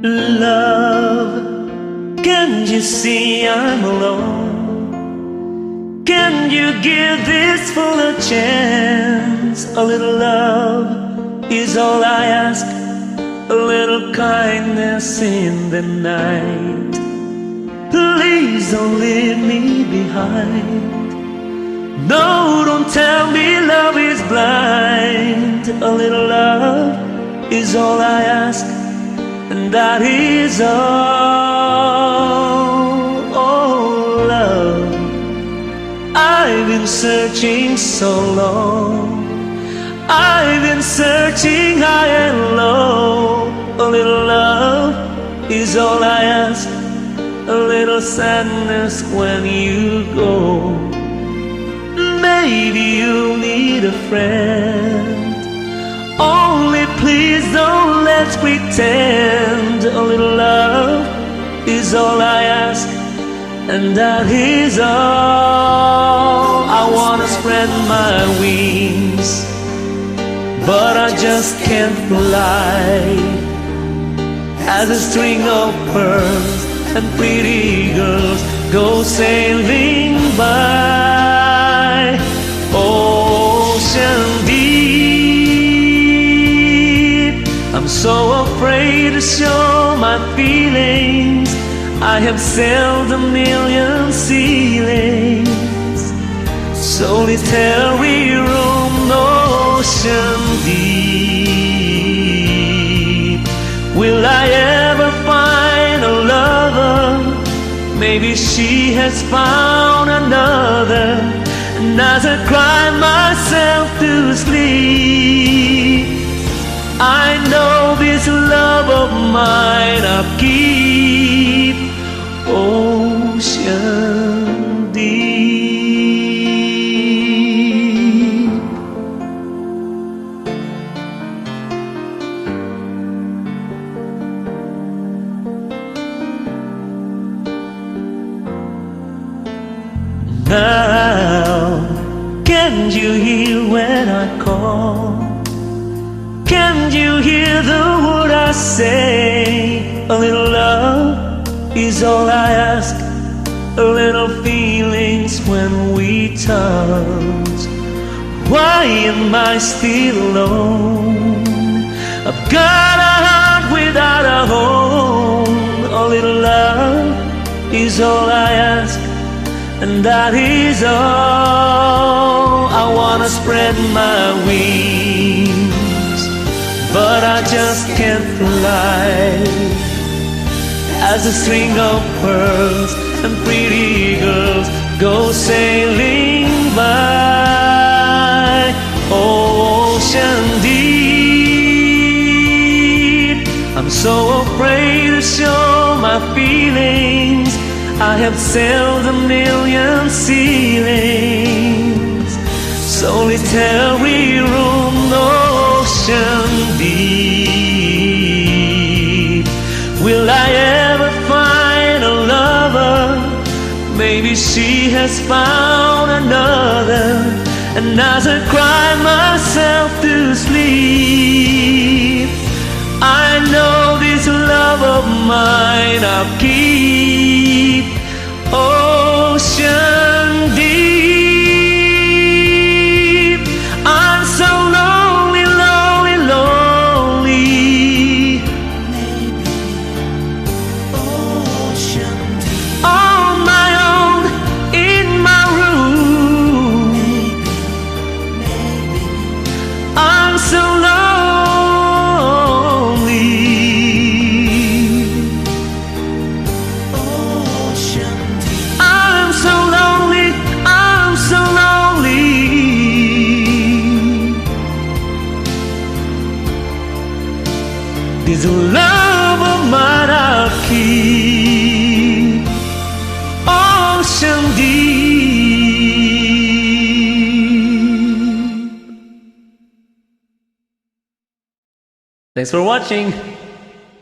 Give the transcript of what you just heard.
Love, can't you see I'm alone? Can you give this fool a chance? A little love is all I ask, a little kindness in the night. Please don't leave me behind. No, don't tell me love is blind. A little love is all I ask, and that is all. Oh, love, I've been searching so long. I've been searching high and low. A little love is all I ask, a little sadness when you go. Maybe you need a friend, only please don't let's pretend. A little love is all I ask, and that is all. I wanna spread my wings, but I just can't fly. As a string of pearls and pretty girls go sailing by, ocean deep. I'm so afraid to show my feelings. I have sailed a million sea lanes, solitary roam, ocean deep. Will I ever find a lover? Maybe she has found another. And as I cry myself to sleep, I know this love of mine I'll keep, ocean deep. Now, can't you hear when I call? Can't you hear the word I say? A little love is all I ask, a little feelings when we touch. Why am I still alone? I've got a heart without a home. A little love is all I ask, and that is all. I wanna spread my wings, but I just can't fly. As a string of pearls and pretty girls go sailing by, ocean deep. I'm so afraid to show my feelings. I have sailed a million sea lanes, solitary roam, ocean deep. Will I ever find a lover? Maybe she has found another. And as I cry myself to sleep, I know this love of mine I'll keep, ocean deep. I'm so lonely, lonely, lonely. Ocean deep. On my own, in my room. I'm so lonely. This love of mine I'll keep, ocean deep. Thanks for watching.